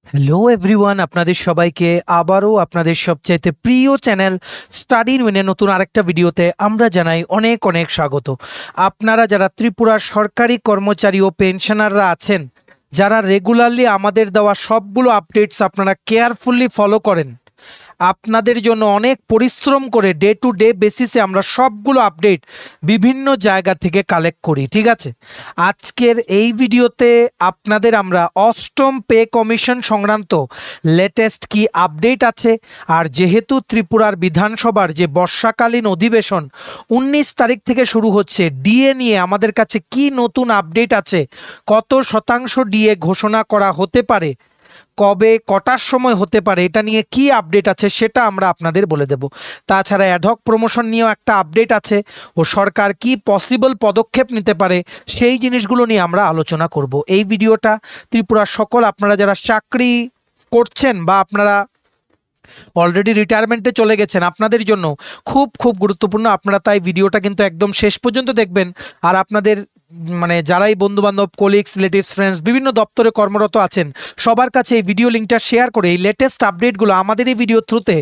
Hello everyone, আপনাদের সবাইকে আবারও আপনাদের সবচাইতে প্রিয় চ্যানেল স্টাডি ইন উইনের নতুন আরেকটা ভিডিওতে আমরা জানাই অনেক অনেক স্বাগত। আপনারা যারা ত্রিপুরার সরকারি কর্মচারী ও পেনশনাররা আছেন, যারা রেগুলারলি আমাদের দেওয়া সবগুলো আপডেটস আপনারা কেয়ারফুলি ফলো করেন, আপনাদের জন্য অনেক পরিশ্রম করে ডে টু ডে বেসিসে আমরা সবগুলো আপডেট বিভিন্ন জায়গা থেকে কালেক্ট করি। ঠিক আছে, আজকের এই ভিডিওতে আপনাদের আমরা অষ্টম পে কমিশন সংক্রান্ত লেটেস্ট কি আপডেট আছে, আর যেহেতু ত্রিপুরার বিধানসভার যে বর্ষাকালীন অধিবেশন 19 তারিখ থেকে শুরু হচ্ছে, ডিএ নিয়ে আমাদের কাছে কি নতুন আপডেট আছে, কত শতাংশ ডিএ ঘোষণা করা হতে পারে, কবে কটার সময় হতে পারে, এটা নিয়ে কি আপডেট আছে সেটা আমরা আপনাদের বলে দেব। তাছাড়া অ্যাডহক প্রমোশন নিয়েও একটা আপডেট আছে ও সরকার কি পসিবল পদক্ষেপ নিতে পারে সেই জিনিসগুলো নিয়ে আমরা আলোচনা করব। এই ভিডিওটা ত্রিপুরার সকল আপনারা যারা চাকরি করছেন বা আপনারা অলরেডি রিটায়ারমেন্টে চলে গেছেন, আপনাদের জন্য খুব খুব গুরুত্বপূর্ণ। আপনারা তাই ভিডিওটা কিন্তু একদম শেষ পর্যন্ত দেখবেন। আর আপনাদের যারাই বন্ধুবান্ধব, কোলিগস, রিলেটিভস, ফ্রেন্ডস বিভিন্ন দপ্তরে কর্মরত আছেন, সবার কাছে এই ভিডিও লিঙ্কটা শেয়ার করে এই লেটেস্ট আপডেটগুলো আমাদের এই ভিডিও থ্রুতে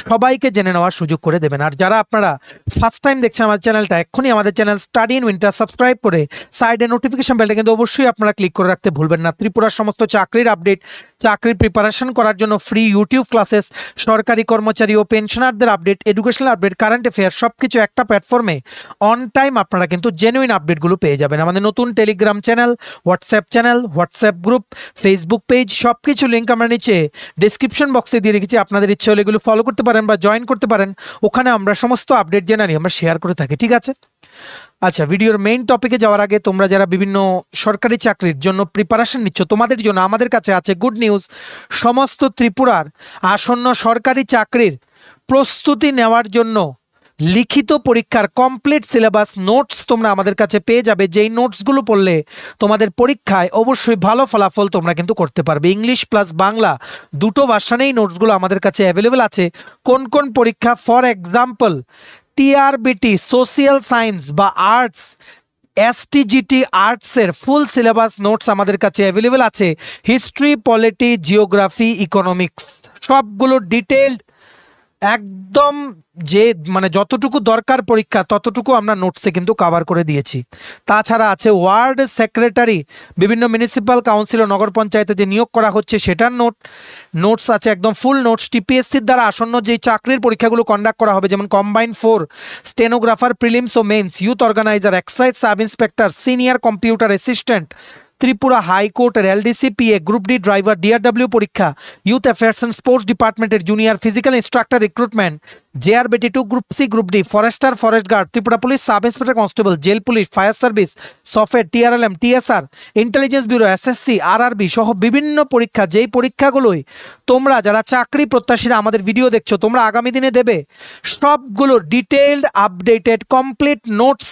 সবাইকে জেনে নেওয়ার সুযোগ করে দেবেন। আর যারা আপনারা ফার্স্ট টাইম দেখছেন আমাদের চ্যানেলটা, এক্ষুনি আমাদের channel study in winter subscribe করে সাইডে নোটিফিকেশন বেলটা কিন্তু অবশ্যই আপনারা ক্লিক করে রাখতে ভুলবেন না। ত্রিপুরার সমস্ত চাকরির আপডেট, চাকরির প্রিপারেশন করার জন্য ফ্রি ইউটিউব ক্লাসেস, সরকারি কর্মচারী ও পেনশনারদের update, educational update, current affair সবকিছু একটা প্ল্যাটফর্মে অন টাইম আপনারা কিন্তু জেনুইন আপডেটগুলো পেয়ে যাবেন। আমাদের নতুন Telegram channel, WhatsApp group, Facebook page সবকিছু লিঙ্ক আমরা নিচে ডেসক্রিপশন বক্সে দিয়ে রেখেছি। আপনাদের ইচ্ছে হলে এগুলো ফলো করতে পারেন বা জয়েন করতে পারেন। ওখানে আমরা সমস্ত আপডেট জেনে নিই, আমরা শেয়ার করে থাকি। ঠিক আছে, আচ্ছা, ভিডিওর মেইন টপিকে যাওয়ার আগে তোমরা যারা বিভিন্ন সরকারি চাকরির জন্য প্রিপারেশন নিচ্ছ, তোমাদের জন্য আমাদের কাছে আছে গুড নিউজ। সমস্ত ত্রিপুরার আসন্ন সরকারি চাকরির প্রস্তুতি নেওয়ার জন্য লিখিত পরীক্ষার কমপ্লিট সিলেবাস নোটস তোমরা আমাদের কাছে পেয়ে যাবে, যেই নোটসগুলো পড়লে তোমাদের পরীক্ষায় অবশ্যই ভালো ফলাফল তোমরা কিন্তু করতে পারবে। ইংলিশ প্লাস বাংলা দুটো ভার্সানেই নোটসগুলো আমাদের কাছে অ্যাভেলেবেল আছে। কোন কোন পরীক্ষা, for example TRBT social science বা আর্টস, এসটিজিটি আর্টসের ফুল সিলেবাস নোটস আমাদের কাছে অ্যাভেলেবেল আছে। হিস্ট্রি, পলিটি, জিওগ্রাফি, ইকোনমিক্স সবগুলো ডিটেলড একদম যে যতটুকু দরকার পরীক্ষা ততটুকু আমরা নোটসে কিন্তু কভার করে দিয়েছি। তাছাড়া আছে ওয়ার্ড সেক্রেটারি, বিভিন্ন মিউনিসিপ্যাল কাউন্সিল ও নগর পঞ্চায়েতে যে নিয়োগ করা হচ্ছে সেটার নোটস আছে, একদম ফুল নোটস। টিপিএসসির দ্বারা আসন্ন যে চাকরির পরীক্ষাগুলো কন্ডাক্ট করা হবে, যেমন কম্বাইন্ড 4, স্টেনোগ্রাফার, প্রিলিমস ও mains, youth organiser, excise sub inspector, senior computer assistant, Tripura হাইকোর্টের LDCPA, group D driver, DRW পরীক্ষা, ইউথ অ্যাফেয়ার্স অ্যান্ড স্পোর্টস ডিপার্টমেন্টের junior physical instructor recruitment, JRBT 2, group C, group D, forester, forest guard, Tripura police sub inspector constable, jail police, fire service, software, TRLM, TSR, intelligence bureau, SSC, RRB সহ বিভিন্ন পরীক্ষা, যেই পরীক্ষাগুলোই তোমরা যারা চাকরি প্রত্যাশীরা আমাদের video দেখছো তোমরা আগামী দিনে দেবে, সবগুলো ডিটেইলড আপডেটেড কমপ্লিট নোটস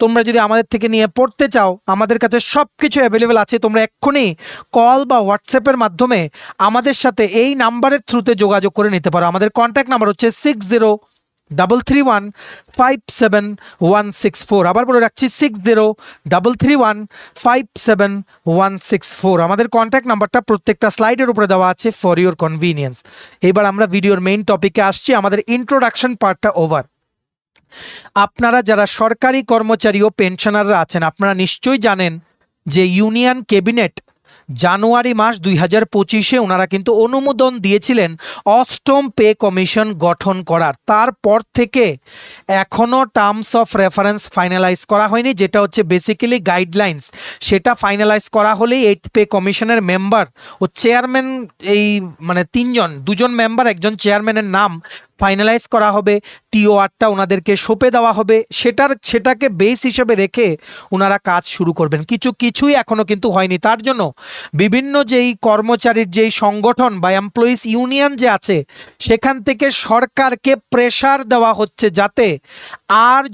তোমরা যদি আমাদের থেকে নিয়ে পড়তে চাও, আমাদের কাছে সব কিছু অ্যাভেলেবেল আছে। তোমরা এক্ষুনি কল বা হোয়াটসঅ্যাপের মাধ্যমে আমাদের সাথে এই নাম্বারের থ্রুতে যোগাযোগ করে নিতে পারো। আমাদের কন্ট্যাক্ট নাম্বার হচ্ছে 6033157164। আবার বলে রাখছি 6033157164। আমাদের কন্ট্যাক্ট নাম্বারটা প্রত্যেকটা স্লাইডের উপরে দেওয়া আছে ফর ইউর কনভিনিয়েন্স। এবার আমরা ভিডিওর মেইন টপিকে আসছি। আমাদের ইন্ট্রোডাকশন পার্টটা ওভার। আপনারা যারা সরকারি কর্মচারী ও পেনশনাররা আছেন, আপনারা নিশ্চয়ই জানেন যে ইউনিয়ন ক্যাবিনেট জানুয়ারি মাস 2025-এ ওনারা কিন্তু অনুমোদন দিয়েছিলেন অষ্টম পে কমিশন গঠন করার। তারপর থেকে এখনও টার্মস অফ রেফারেন্স ফাইনালাইজ করা হয়নি, যেটা হচ্ছে বেসিক্যালি গাইডলাইন্স। সেটা ফাইনালাইজ করা হলেই 8th পে কমিশনের মেম্বার ও চেয়ারম্যান, এই দুজন মেম্বার একজন চেয়ারম্যানের নাম ফাইনালাইজ করা হবে, টিওআরটা ওনাদেরকে সঁপে দেওয়া হবে, সেটাকে বেস হিসেবে রেখে ওনারা কাজ শুরু করবেন। কিছুই এখনো কিন্তু হয়নি। তার জন্য বিভিন্ন যেই কর্মচারীর যেই সংগঠন বা এমপ্লয়িজ ইউনিয়ন যে আছে, সেখান থেকে সরকারকে প্রেসার দেওয়া হচ্ছে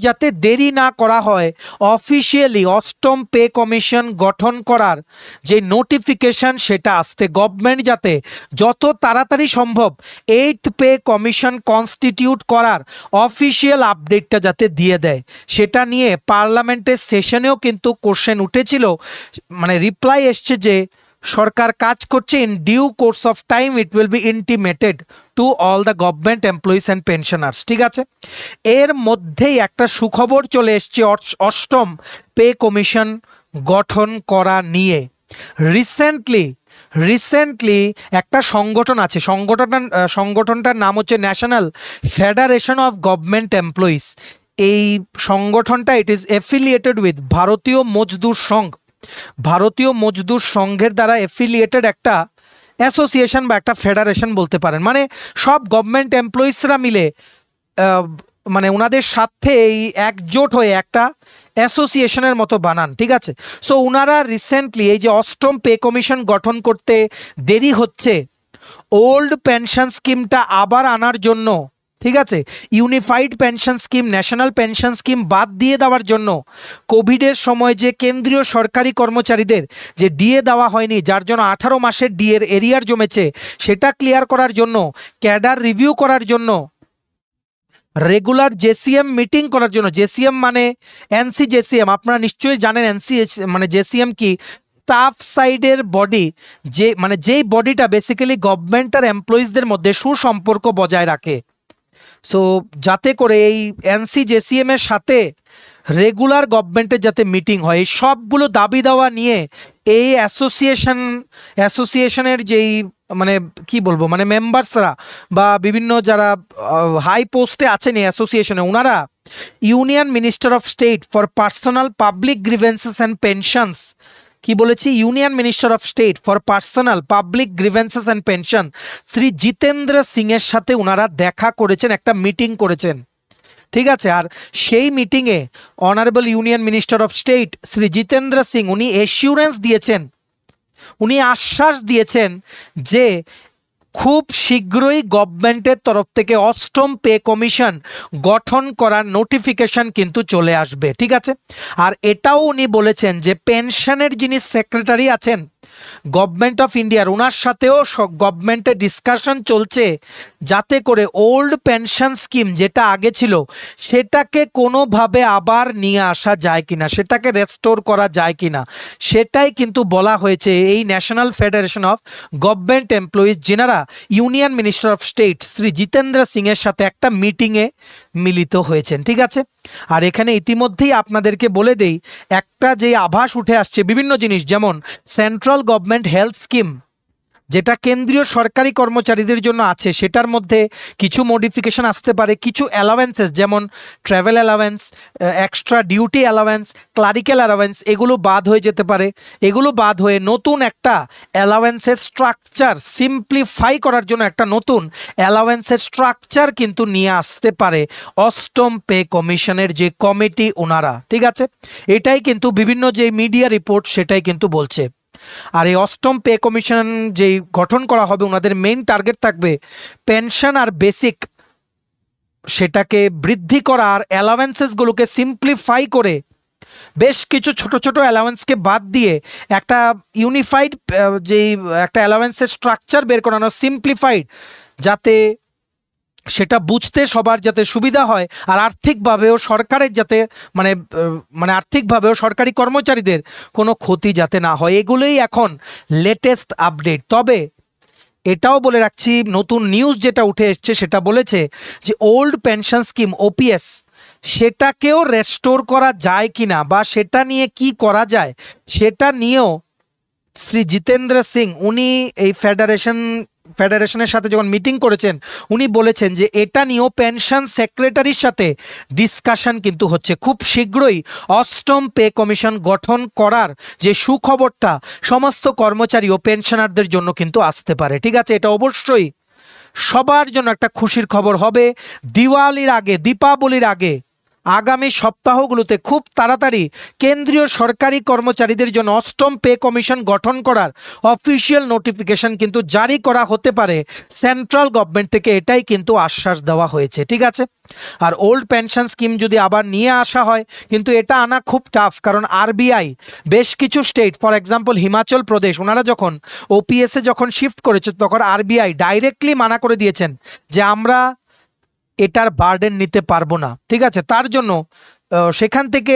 যাতে দেরি না করা হয়। অফিসিয়ালি অষ্টম পে কমিশন গঠন করার যে নোটিফিকেশন সেটা আসতে, গভর্নমেন্ট যাতে যত তাড়াতাড়ি সম্ভব 8th পে কমিশন কনস্টিটিউট করার অফিসিয়াল আপডেটটা যাতে দিয়ে দেয়, সেটা নিয়ে পার্লামেন্টের সেশনেও কিন্তু কোশ্চেন উঠেছিল। রিপ্লাই এসছে যে সরকার কাজ করছে, in due course of time it will be intimated to all the government employees and pensioners. ঠিক আছে, এর মধ্যেই একটা সুখবর চলে এসছে অষ্টম পে কমিশন গঠন করা নিয়ে। রিসেন্টলি একটা সংগঠন আছে, সংগঠনটার নাম হচ্ছে national federation of government employees. এই সংগঠনটা ইট ইজ এফিলিয়েটেড উইথ ভারতীয় মজদুর সংঘ। ভারতীয় মজদুর সংঘের দ্বারা এফিলিয়েটেড একটা অ্যাসোসিয়েশন বা একটা ফেডারেশন বলতে পারেন, মানে সব গভর্নমেন্ট এমপ্লয়িজরা মিলে মানে ওনাদের সাথে এই একজোট হয়ে একটা অ্যাসোসিয়েশনের মতো বানান। ঠিক আছে, সো ওনারা রিসেন্টলি এই যে অষ্টম পে কমিশন গঠন করতে দেরি হচ্ছে, ওল্ড পেনশন স্কিমটা আবার আনার জন্য, ঠিক আছে, unified pension scheme, national pension scheme বাদ দিয়ে দেওয়ার জন্য, কোভিডের সময় যে কেন্দ্রীয় সরকারি কর্মচারীদের যে ডিএ দেওয়া হয়নি, যার জন্য 18 মাসের ডিএর এরিয়ার জমেছে, সেটা ক্লিয়ার করার জন্য, ক্যাডার রিভিউ করার জন্য, রেগুলার জেসিএম মিটিং করার জন্য। জেসিএম মানে জেসিএম, আপনারা নিশ্চয়ই জানেন মানে জেসিএম কি, স্টাফ সাইডের বডি, যে মানে যেই বডিটা বেসিক্যালি গভর্নমেন্ট আর এমপ্লয়িজদের মধ্যে সুসম্পর্ক বজায় রাখে। সো যাতে করে এই জেসিএম এর সাথে রেগুলার গভর্নমেন্টের যাতে মিটিং হয়, এই সবগুলো দাবি দেওয়া নিয়ে এই অ্যাসোসিয়েশনের যেই মানে কি বলবো, মানে মেম্বার্সরা বা বিভিন্ন যারা হাই পোস্টে আছেন এই অ্যাসোসিয়েশনে, ওনারা union minister of state for personal public grievances and pensions, কি বলেছি, union minister of state for personal public grievances and pension Shri Jitendra Singh এর সাথে ওনারা দেখা করেছেন, একটা মিটিং করেছেন। ঠিক আছে, আর সেই মিটিংয়ে honourable union minister of state Shri Jitendra Singh উনি এসিউরেন্স দিয়েছেন, উনি আশ্বাস দিয়েছেন যে খুব শীঘ্রই গভর্নমেন্টের তরফ থেকে অষ্টম পে কমিশন গঠন করার নোটিফিকেশন কিন্তু চলে আসবে। ঠিক আছে, আর এটাও উনি বলেছেন যে পেনশনের যিনি সেক্রেটারি আছেন গভর্নমেন্ট অফ ইন্ডিয়ার, ওনার সাথেও গভর্নমেন্টের ডিসকাশন চলছে যাতে করে ওল্ড পেনশন স্কিম যেটা আগে ছিল সেটাকে কোনোভাবে আবার নিয়ে আসা যায় কিনা, সেটাকে রেস্টোর করা যায় কিনা, সেটাই কিন্তু বলা হয়েছে এই national federation of government employees, যিনারা union minister of state Shri Jitendra Singh এর সাথে একটা মিটিংয়ে মিলিত হয়েছেন। ঠিক আছে, আর এখানে ইতিমধ্যেই আপনাদেরকে বলে দেই একটা যে আভাস উঠে আসছে বিভিন্ন জিনিস, যেমন সেন্ট্রাল গভর্নমেন্ট হেলথ স্কিম যেটা কেন্দ্রীয় সরকারি কর্মচারীদের জন্য আছে, সেটার মধ্যে কিছু মডিফিকেশন আসতে পারে, কিছু অ্যালাওয়েন্সেস যেমন travel allowance, extra duty allowance, clerical allowance, এগুলো বাদ হয়ে যেতে পারে। এগুলো বাদ হয়ে নতুন একটা অ্যালাওয়েন্সের স্ট্রাকচার সিম্পলিফাই করার জন্য একটা নতুন অ্যালাওয়েন্সের স্ট্রাকচার কিন্তু নিয়ে আসতে পারে অষ্টম পে কমিশনের যে কমিটি ওনারা। ঠিক আছে, এটাই কিন্তু বিভিন্ন যে মিডিয়া রিপোর্ট সেটাই কিন্তু বলছে। আর এই অষ্টম পে কমিশন যেই গঠন করা হবে, ওনাদের মেইন টার্গেট থাকবে পেনশন আর বেসিক সেটাকে বৃদ্ধি করা, আর অ্যালাওয়েন্সেসগুলোকে সিম্পলিফাই করে বেশ কিছু ছোট ছোট অ্যালাওয়েন্সকে বাদ দিয়ে একটা ইউনিফাইড যেই একটা অ্যালাওয়েন্সের স্ট্রাকচার বের করানো, সিম্পলিফাইড, যাতে সেটা বুঝতে সবার যাতে সুবিধা হয়, আর আর্থিকভাবেও সরকারের যাতে মানে আর্থিকভাবেও সরকারি কর্মচারীদের কোনো ক্ষতি যাতে না হয়, এগুলোই এখন লেটেস্ট আপডেট। তবে এটাও বলে রাখছি, নতুন নিউজ যেটা উঠে এসছে সেটা বলেছে যে ওল্ড পেনশন স্কিম ওপিএস সেটাকেও রেস্টোর করা যায় কিনা বা সেটা নিয়ে কি করা যায় সেটা নিয়েও শ্রী জিতেন্দ্র সিং উনি এই ফেডারেশনের সাথে যখন মিটিং করেছেন, উনি বলেছেন যে এটা নিয়েও পেনশন সেক্রেটারির সাথে ডিসকাশন কিন্তু হচ্ছে। খুব শীঘ্রই অষ্টম পে কমিশন গঠন করার যে সুখবরটা সমস্ত কর্মচারী ও পেনশনারদের জন্য কিন্তু আসতে পারে। ঠিক আছে, এটা অবশ্যই সবার জন্য একটা খুশির খবর হবে। দীপাবলির আগে আগামী সপ্তাহগুলোতে খুব তাড়াতাড়ি কেন্দ্রীয় সরকারি কর্মচারীদের জন্য অষ্টম পে কমিশন গঠন করার অফিসিয়াল নোটিফিকেশন কিন্তু জারি করা হতে পারে সেন্ট্রাল গভর্নমেন্ট থেকে, এটাই কিন্তু আশ্বাস দেওয়া হয়েছে। ঠিক আছে, আর ওল্ড পেনশন স্কিম যদি আবার নিয়ে আসা হয়, কিন্তু এটা আনা খুব টাফ, কারণ আরবিআই বেশ কিছু state, for example Himachal Pradesh, ওনারা যখন ওপিএসে যখন শিফট করেছে তখন আরবিআই ডাইরেক্টলি মানা করে দিয়েছেন যে আমরা এটার বার্ডেন নিতে পারবো না। ঠিক আছে, তার জন্য সেখান থেকে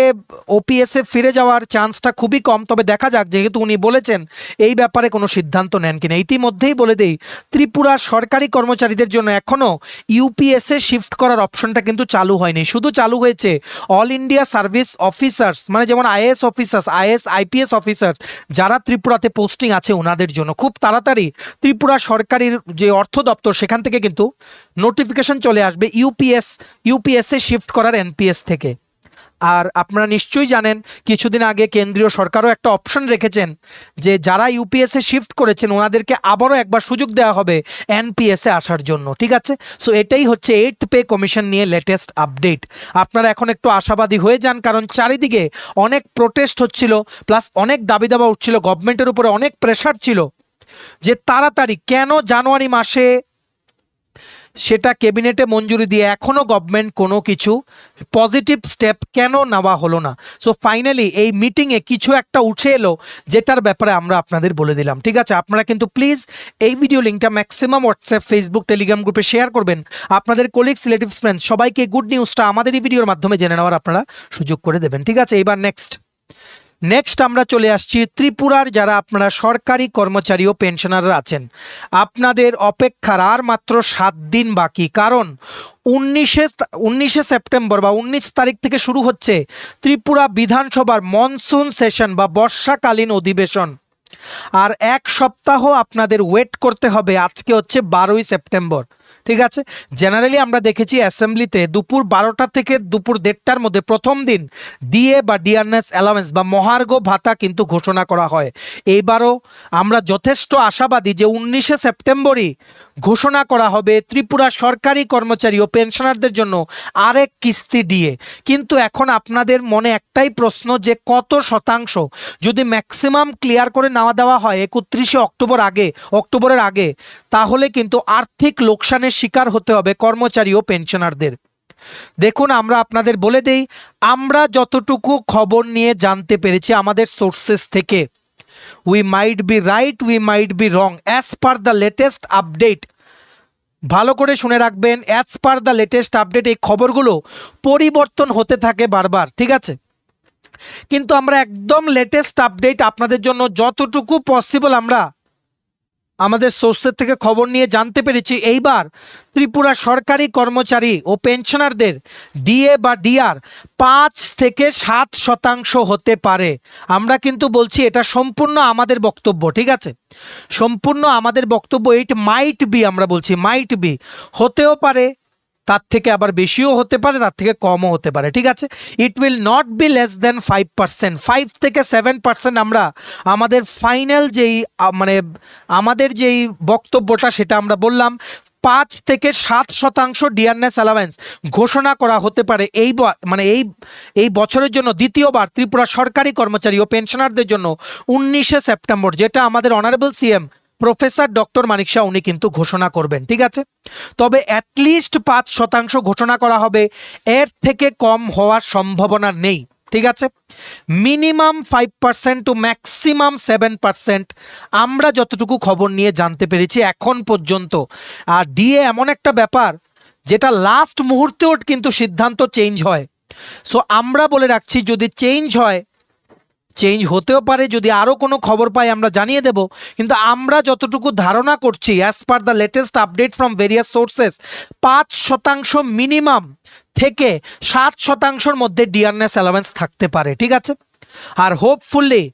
ওপিএসে ফিরে যাওয়ার চান্সটা খুবই কম। তবে দেখা যাক, যেহেতু উনি বলেছেন এই ব্যাপারে কোনো সিদ্ধান্ত নেন কিনা। ইতিমধ্যেই বলে দেই, ত্রিপুরা সরকারি কর্মচারীদের জন্য এখনও ইউপিএসে শিফট করার অপশনটা কিন্তু চালু হয়নি। শুধু চালু হয়েছে অল ইন্ডিয়া সার্ভিস অফিসার্স, মানে যেমন IAS officers, is IPS officers যারা ত্রিপুরাতে পোস্টিং আছে ওনাদের জন্য। খুব তাড়াতাড়ি ত্রিপুরা সরকারের যে অর্থ দপ্তর সেখান থেকে কিন্তু নোটিফিকেশন চলে আসবে ইউপিএসে শিফট করার এনপিএস থেকে। আর আপনারা নিশ্চয়ই জানেন, কিছুদিন আগে কেন্দ্রীয় সরকারও একটা অপশন রেখেছেন যে যারা ইউপিএসে শিফট করেছেন ওনাদেরকে আবারও একবার সুযোগ দেওয়া হবে এনপিএসে আসার জন্য। ঠিক আছে, সো এটাই হচ্ছে 8th পে কমিশন নিয়ে লেটেস্ট আপডেট। আপনারা এখন একটু আশাবাদী হয়ে যান, কারণ চারিদিকে অনেক প্রোটেস্ট হচ্ছিল, প্লাস অনেক দাবি দাবা উঠছিল, গভর্নমেন্টের উপরে অনেক প্রেশার ছিল যে তাড়াতাড়ি কেন জানুয়ারি মাসে সেটা ক্যাবিনেটে মঞ্জুরি দিয়ে এখনও গভর্নমেন্ট কোনো কিছু পজিটিভ স্টেপ কেন নেওয়া হলো না। সো ফাইনালি এই মিটিংয়ে কিছু একটা উঠে এলো, যেটার ব্যাপারে আমরা আপনাদের বলে দিলাম। ঠিক আছে, আপনারা কিন্তু প্লিজ এই ভিডিও লিঙ্কটা ম্যাক্সিমাম হোয়াটসঅ্যাপ, ফেসবুক, টেলিগ্রাম গ্রুপে শেয়ার করবেন। আপনাদের কলিগস, রিলেটিভস, ফ্রেন্ডস সবাইকে গুড নিউজটা আমাদের এই ভিডিওর মাধ্যমে জেনে নেওয়ার আপনারা সুযোগ করে দেবেন। ঠিক আছে, এবার নেক্সট আমরা চলে আসছি ত্রিপুরার যারা আপনারা সরকারি কর্মচারী ও পেনশনাররা আছেন, আপনাদের অপেক্ষার আর মাত্র 7 দিন বাকি। কারণ 19শে সেপ্টেম্বর বা 19 তারিখ থেকে শুরু হচ্ছে ত্রিপুরা বিধানসভার মনসুন সেশন বা বর্ষাকালীন অধিবেশন। আর 1 সপ্তাহ আপনাদের ওয়েট করতে হবে। আজকে হচ্ছে 12ই সেপ্টেম্বর। ঠিক আছে, জেনারেলি আমরা দেখেছি অ্যাসেম্বলিতে দুপুর 12টা থেকে দুপুর 1:30টার মধ্যে প্রথম দিন ডিএ বা ডিআরএস অ্যালাওয়েন্স বা মহার্ঘ ভাতা কিন্তু ঘোষণা করা হয়। এইবারও আমরা যথেষ্ট আশাবাদী যে 19শে সেপ্টেম্বরই ঘোষণা করা হবে ত্রিপুরা সরকারি কর্মচারী ও পেনশনারদের জন্য আরেক কিস্তি ডিএ। কিন্তু এখন আপনাদের মনে একটাই প্রশ্ন যে কত শতাংশ? যদি ম্যাক্সিমাম ক্লিয়ার করে নেওয়া দেওয়া হয় 31শে অক্টোবরের আগে, তাহলে কিন্তু আর্থিক লোকসানের শিকার হতে হবে কর্মচারী ও পেনশনারদের। দেখুন, আমরা আপনাদের বলে দেই, আমরা যতটুকু খবর নিয়ে জানতে পেরেছি আমাদের সোর্সেস থেকে, we might be right, we might be wrong as per the latest update। ভালো করে শুনে রাখবেন, as per the latest update এই খবরগুলো পরিবর্তন হতে থাকে বারবার। ঠিক আছে, কিন্তু আমরা একদম লেটেস্ট আপডেট আপনাদের জন্য যতটুকু পসিবল আমরা আমাদের সোর্সের থেকে খবর নিয়ে জানতে পেরেছি। এইবার ত্রিপুরা সরকারি কর্মচারী ও পেনশনারদের ডিএ বা ডিআর 5 থেকে 7% হতে পারে। আমরা কিন্তু বলছি এটা সম্পূর্ণ আমাদের বক্তব্য। ঠিক আছে, সম্পূর্ণ আমাদের বক্তব্য। ইট মাইট বি, আমরা বলছি মাইট বি, হতেও পারে, তার থেকে আবার বেশিও হতে পারে, তার থেকে কমও হতে পারে। ঠিক আছে, it will not be less than 5%। 5 থেকে 7% আমরা আমাদের ফাইনাল আমাদের যেই বক্তব্যটা সেটা আমরা বললাম। 5 থেকে 7% ডিআরএস অ্যালাওয়েন্স ঘোষণা করা হতে পারে এই বছরের জন্য দ্বিতীয়বার ত্রিপুরা সরকারি কর্মচারী ও পেনশনারদের জন্য 19শে সেপ্টেম্বর, যেটা আমাদের অনারেবল সিএম প্রফেসর ডক্টর মানিক শাহ উনি কিন্তু ঘোষণা করবেন। ঠিক আছে, তবে অ্যাটলিস্ট 5% ঘোষণা করা হবে, এর থেকে কম হওয়ার সম্ভাবনা নেই। ঠিক আছে, মিনিমাম 5% টু ম্যাক্সিমাম 7% আমরা যতটুকু খবর নিয়ে জানতে পেরেছি এখন পর্যন্ত। আর ডিএ এমন একটা ব্যাপার যেটা লাস্ট মুহূর্তেও কিন্তু সিদ্ধান্ত চেঞ্জ হয়। সো আমরা বলে রাখছি, যদি চেঞ্জ হতেও পারে, যদি আরও কোনো খবর পাই আমরা জানিয়ে দেব। কিন্তু আমরা যতটুকু ধারণা করছি as per the latest update from various sources, 5% minimum থেকে 7%-র মধ্যে ডিআরএস অ্যালাওয়েন্স থাকতে পারে। ঠিক আছে, আর হোপফুলি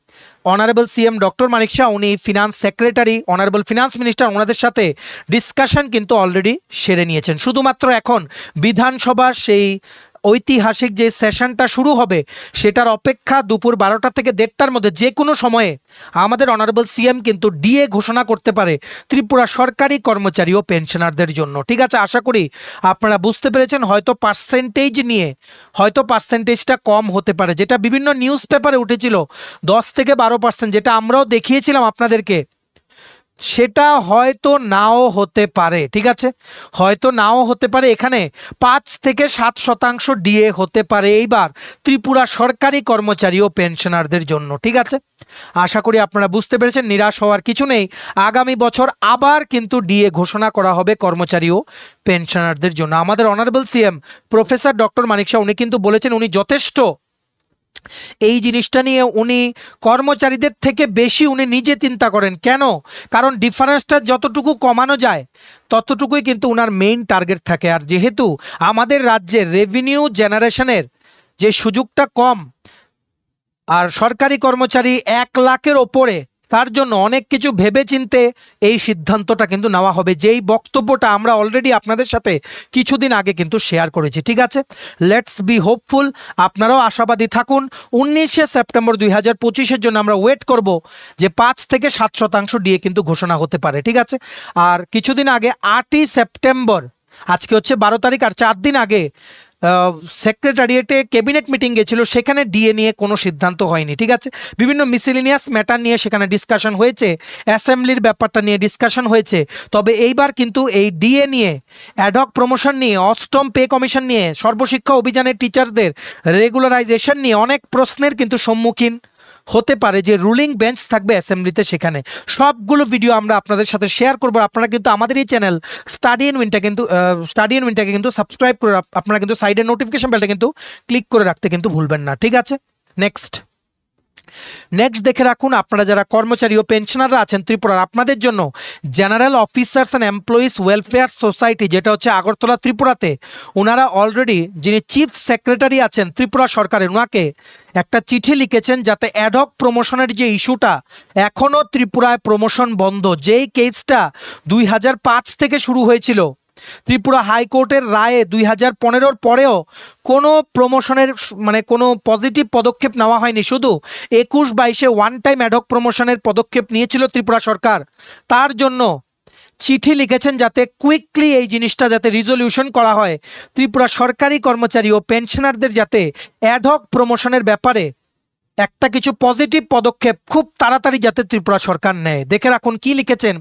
অনারেবল সিএম ডক্টর মানিক শাহ উনি finance secretary, honourable finance minister ওনাদের সাথে ডিসকাশন কিন্তু অলরেডি সেরে নিয়েছেন। শুধুমাত্র এখন বিধানসভার সেই ঐতিহাসিক যে সেশনটা শুরু হবে সেটার অপেক্ষা। দুপুর 12টা থেকে 1:30টার মধ্যে যে কোনো সময়ে আমাদের অনারেবল সিএম কিন্তু ডিএ ঘোষণা করতে পারে ত্রিপুরা সরকারি কর্মচারী ও পেনশনারদের জন্য। ঠিক আছে, আশা করি আপনারা বুঝতে পেরেছেন। হয়তো পার্সেন্টেজটা কম হতে পারে, যেটা বিভিন্ন নিউজ পেপারে উঠেছিল 10 থেকে 12%, যেটা আমরাও দেখিয়েছিলাম আপনাদেরকে সেটা হয়তো নাও হতে পারে, ঠিক আছে, হয়তো নাও হতে পারে। এখানে 5 থেকে 7% ডিএ হতে পারে এইবার ত্রিপুরা সরকারি কর্মচারী ও পেনশনারদের জন্য, ঠিক আছে। আশা করি আপনারা বুঝতে পেরেছেন, নিরাশ হওয়ার কিছু নেই। আগামী বছর আবার কিন্তু ডিএ ঘোষণা করা হবে কর্মচারী ও পেনশনারদের জন্য। আমাদের অনারেবল সিএম প্রফেসর ডক্টর মানিক শাহ উনি কিন্তু বলেছেন উনি যথেষ্ট এই জিনিসটা নিয়ে উনি কর্মচারীদের থেকে বেশি উনি নিজে চিন্তা করেন। কেন? কারণ ডিফারেন্সটা যতটুকু কমানো যায় ততটুকুই কিন্তু উনার মেইন টার্গেট থাকে। আর যেহেতু আমাদের রাজ্যের রেভিনিউ জেনারেশনের যে সুযোগটা কম আর সরকারি কর্মচারী 1 লাখের ওপরে, তার জন্য অনেক কিছু ভেবেচিন্তে এই সিদ্ধান্তটা কিন্তু নেওয়া হবে, যেই বক্তব্যটা আমরা অলরেডি আপনাদের সাথে কিছুদিন আগে কিন্তু শেয়ার করেছি, ঠিক আছে। লেটস বি হোপফুল, আপনারাও আশাবাদী থাকুন। 19শে সেপ্টেম্বর 2025-এর জন্য আমরা ওয়েট করব যে 5 থেকে 7% ডিএ কিন্তু ঘোষণা হতে পারে, ঠিক আছে। আর কিছুদিন আগে 8ই সেপ্টেম্বর, আজকে হচ্ছে 12 তারিখ, আর 4 দিন আগে সেক্রেটারিয়েটে ক্যাবিনেট মিটিং গেছিল, সেখানে ডিএ নিয়ে কোনো সিদ্ধান্ত হয়নি, ঠিক আছে। বিভিন্ন মিসেলিনিয়াস ম্যাটার নিয়ে সেখানে ডিসকাশন হয়েছে, অ্যাসেম্বলির ব্যাপারটা নিয়ে ডিসকাশন হয়েছে। তবে এইবার কিন্তু এই ডিএ নিয়ে, অ্যাডহক প্রমোশন নিয়ে, অষ্টম পে কমিশন নিয়ে, সর্বশিক্ষা অভিযানের টিচার্সদের রেগুলারাইজেশন নিয়ে অনেক প্রশ্নের কিন্তু সম্মুখীন হতে পারে যে রুলিং বেঞ্চ থাকবে অ্যাসেম্বলিতে, সেখানে সবগুলো ভিডিও আমরা আপনাদের সাথে শেয়ার করব। আপনারা কিন্তু আমাদের এই চ্যানেল স্টাডি ইন উইনটাকে কিন্তু সাবস্ক্রাইব করে আপনারা কিন্তু সাইডের নোটিফিকেশন বেলটা কিন্তু ক্লিক করে রাখতে কিন্তু ভুলবেন না, ঠিক আছে। নেক্সট দেখে রাখুন, আপনারা যারা কর্মচারী ও পেনশনাররা আছেন ত্রিপুরার, আপনাদের জন্য general officers and employees welfare society, যেটা হচ্ছে আগরতলা ত্রিপুরাতে, ওনারা অলরেডি যিনি চিফ সেক্রেটারি আছেন ত্রিপুরা সরকারের, ওনাকে একটা চিঠি লিখেছেন যাতে অ্যাডহক প্রমোশনের যে ইস্যুটা, এখনও ত্রিপুরায় প্রমোশন বন্ধ, যেই কেসটা 2005 থেকে শুরু হয়েছিল, ত্রিপুরা হাইকোর্টের রায়ে 2015-র পরেও কোনো প্রমোশনের মানে কোনো পজিটিভ পদক্ষেপ নেওয়া হয়নি। শুধু 21-22-এ ওয়ান টাইম অ্যাডহক প্রমোশনের পদক্ষেপ নিয়েছিল ত্রিপুরা সরকার। তার জন্য চিঠি লিখেছেন যাতে কুইকলি এই জিনিসটা যাতে রিজলিউশন করা হয়, ত্রিপুরা সরকারি কর্মচারী ও পেনশনারদের যাতে অ্যাডহক প্রমোশনের ব্যাপারে একটা কিছু পজিটিভ পদক্ষেপ খুব তাড়াতাড়ি যাতে ত্রিপুরা সরকার নেয়। দেখে রাখুন কি লিখেছেন।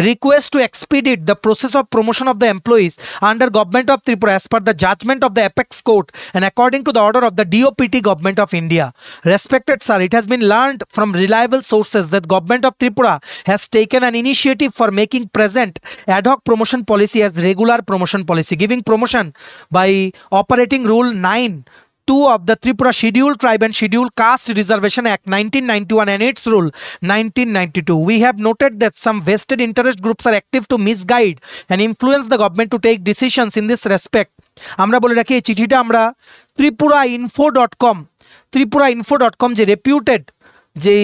Request to expedite the process of promotion of the employees under government of Tripura as per the judgment of the apex court and according to the order of the DOPT Government of India. Respected sir, it has been learned from reliable sources that Government of Tripura has taken an initiative for making present ad hoc promotion policy as regular promotion policy, giving promotion by operating Rule 9(2) of the Tripura Scheduled Tribe and Scheduled Caste Reservation Act 1991 and its Rule 1992. We have noted that some vested interest groups are active to misguide and influence the government to take decisions in this respect. আমরা বলে রাখি এই চিঠিটা আমরা ত্রিপুরাইনফো.com যে reputed যে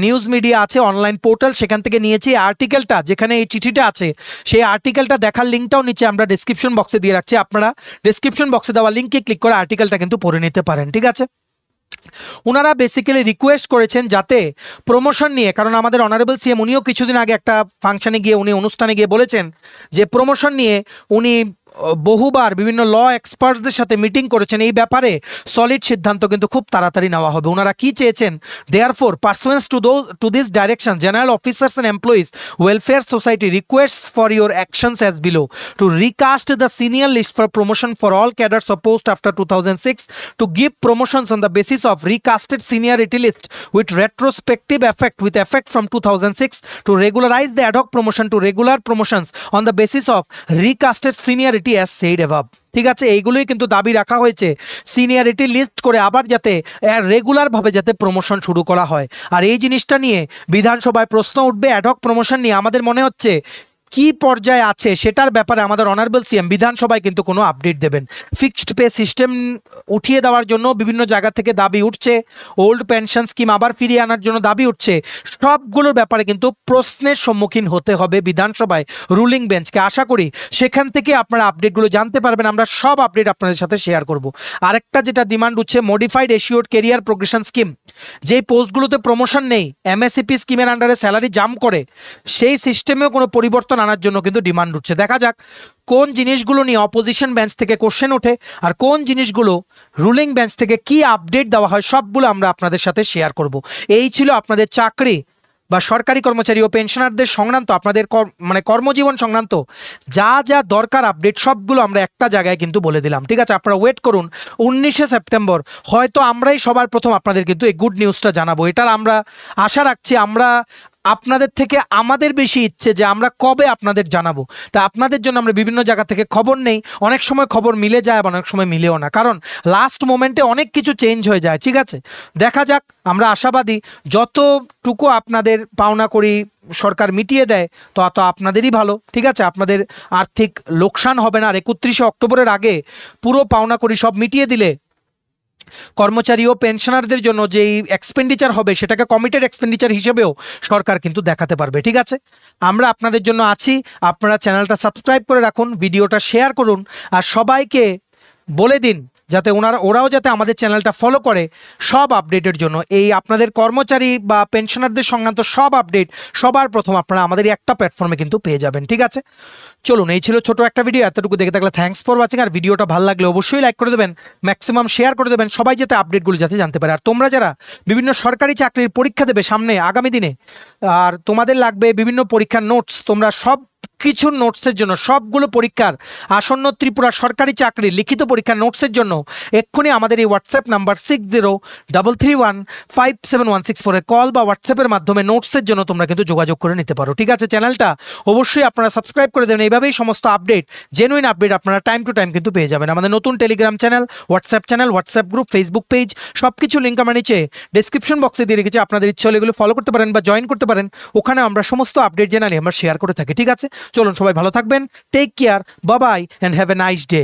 news media আছে, online portal, সেখান থেকে নিয়েছি। আর্টিকেলটা যেখানে এই চিঠিটা আছে, সেই আর্টিকেলটা দেখার লিঙ্কটাও নিচে আমরা ডেসক্রিপশন বক্সে দিয়ে রাখছি। আপনারা ডেসক্রিপশন বক্সে দেওয়া লিঙ্কে ক্লিক করে আর্টিকেলটা কিন্তু পড়ে নিতে পারেন, ঠিক আছে। ওনারা বেসিক্যালি রিকোয়েস্ট করেছেন যাতে প্রমোশন নিয়ে, কারণ আমাদের অনারেবল সিএম উনিও কিছুদিন আগে একটা ফাংশনে গিয়ে অনুষ্ঠানে গিয়ে বলেছেন যে প্রমোশন নিয়ে উনি বহুবার বিভিন্ন ল এক্সপার্টসদের সাথে মিটিং করেছেন, এই ব্যাপারে সলিড সিদ্ধান্ত কিন্তু খুব তাড়াতাড়ি নেওয়া হবে। ওনারা কি চেয়েছেন, therefore pursuance to this direction general officers and employees welfare society requests for your actions as below to recast the senior list for promotion for all cadres of post after 2006 to give promotions on the basis of recasted seniority list with retrospective effect from 2006 to regularize the ad hoc promotion to regular promotions on the basis of recasted seniority as said above. ঠিক আছে, এইগুলোই কিন্তু দাবি রাখা হয়েছে, seniority list করে আবার যাতে রেগুলারভাবে যাতে প্রমোশন শুরু করা হয়। আর এই জিনিসটা নিয়ে বিধানসভায় প্রশ্ন উঠবে, অ্যাডহক প্রমোশন নিয়ে আমাদের মনে হচ্ছে কি পর্যায়ে আছে সেটার ব্যাপারে আমাদের অনারেবল সিএম বিধানসভায় কিন্তু কোনো আপডেট দেবেন। ফিক্সড পে সিস্টেম উঠিয়ে দেওয়ার জন্য বিভিন্ন জায়গা থেকে দাবি উঠছে, ওল্ড পেনশন স্কিম আবার ফিরিয়ে আনার জন্য দাবি উঠছে, সবগুলোর ব্যাপারে কিন্তু প্রশ্নের সম্মুখীন হতে হবে বিধানসভায় রুলিং বেঞ্চকে। আশা করি সেখান থেকে আপনারা আপডেটগুলো জানতে পারবেন, আমরা সব আপডেট আপনাদের সাথে শেয়ার করব। আরেকটা যেটা ডিমান্ড উঠছে, মডিফাইড এশিওর্ড কেরিয়ার প্রোগ্রেশন স্কিম, যেই পোস্টগুলোতে প্রমোশন নেই, এমএসসিপি স্কিমের আন্ডারে স্যালারি জাম্প করে, সেই সিস্টেমেও কোনো পরিবর্তন আনার জন্য কিন্তু ডিমান্ড উঠছে। দেখা যাক কোন জিনিসগুলো নিয়ে অপোজিশন বেঞ্চ থেকে কোশ্চেন ওঠে আর কোন জিনিসগুলো রুলিং বেঞ্চ থেকে কি আপডেট দেওয়া হয়, সবগুলো আমরা আপনাদের সাথে শেয়ার করব। এই ছিল আপনাদের চাকরি বা সরকারি কর্মচারী ও পেনশনারদের সংক্রান্ত আপনাদের কর্মজীবন সংক্রান্ত যা যা দরকার আপডেট সবগুলো আমরা একটা জায়গায় কিন্তু বলে দিলাম। ঠিক আছে, আপনারা ওয়েট করুন 19শে সেপ্টেম্বর হয়তো আমরাই সবার প্রথম আপনাদের কিন্তু এই গুড নিউজটা জানাবো। এটার আমরা আশা রাখছি, আমরা আপনাদের থেকে আমাদের বেশি ইচ্ছে যে আমরা কবে আপনাদের জানাবো। তা আপনাদের জন্য আমরা বিভিন্ন জায়গা থেকে খবর নেই, অনেক সময় খবর মিলে যায় আবার অনেক সময় মিলেও না, কারণ লাস্ট মোমেন্টে অনেক কিছু চেঞ্জ হয়ে যায়। ঠিক আছে, দেখা যাক, আমরা আশাবাদী যতটুকু আপনাদের পাওনা করি সরকার মিটিয়ে দেয় তত আপনাদেরই ভালো। ঠিক আছে, আপনাদের আর্থিক লোকসান হবে না। আর 31শে অক্টোবরের আগে পুরো পাওনা করি সব মিটিয়ে দিলে কর্মচারী ও পেনশনারদের জন্য যেই এক্সপেন্ডিচার হবে সেটাকে কমিটেড এক্সপেন্ডিচার হিসেবেও সরকার কিন্তু দেখাতে পারবে। ঠিক আছে, আমরা আপনাদের জন্য আছি। আপনারা চ্যানেলটা সাবস্ক্রাইব করে রাখুন, ভিডিওটা শেয়ার করুন, আর সবাইকে বলে দিন যাতে ওরাও যাতে আমাদের চ্যানেলটা ফলো করে সব আপডেটের জন্য। এই আপনাদের কর্মচারী বা পেনশনারদের সংক্রান্ত সব আপডেট সবার প্রথম আপনারা আমাদের একটা প্ল্যাটফর্মে কিন্তু পেয়ে যাবেন। ঠিক আছে, চলুন, এই ছিল ছোট একটা ভিডিও। এতটুকু দেখে থাকলে থ্যাঙ্কস ফর ওয়াচিং। আর ভিডিওটা ভালো লাগলে অবশ্যই লাইক করে দেবেন, ম্যাক্সিমাম শেয়ার করে দেবেন, সবাই যাতে আপডেটগুলো যাতে জানতে পারে। আর তোমরা যারা বিভিন্ন সরকারি চাকরির পরীক্ষা দেবে সামনে আগামী দিনে, আর তোমাদের লাগবে বিভিন্ন পরীক্ষার নোটস, তোমরা সব কিছুর নোটসের জন্য, সবগুলো পরীক্ষার আসন্ন ত্রিপুরা সরকারি চাকরির লিখিত পরীক্ষার নোটসের জন্য এক্ষুনি আমাদের এই হোয়াটসঅ্যাপ নাম্বার 603331576164 কল বা হোয়াটসঅ্যাপের মাধ্যমে নোটসের জন্য তোমরা কিন্তু যোগাযোগ করে নিতে পারো। ঠিক আছে, চ্যানেলটা অবশ্যই আপনারা সাবস্ক্রাইব করে দেবেন। এইভাবেই সমস্ত আপডেট, জেনুইন আপডেট আপনারা টাইম টু টাইম কিন্তু পেয়ে যাবেন। আমাদের নতুন Telegram channel, WhatsApp group, Facebook page, সব কিছু লিঙ্ক আমরা নিচে ডেসক্রিপশন বক্সে দিয়ে রেখেছি। আপনাদের ইচ্ছে হলে এগুলো ফলো করতে পারেন বা জয়েন করতে পারেন, ওখানে আমরা সমস্ত আপডেট জেনারেলি আমরা শেয়ার করে থাকি। ঠিক আছে, চলুন সবাই ভালো থাকবেন, take care, bye bye and have a nice day.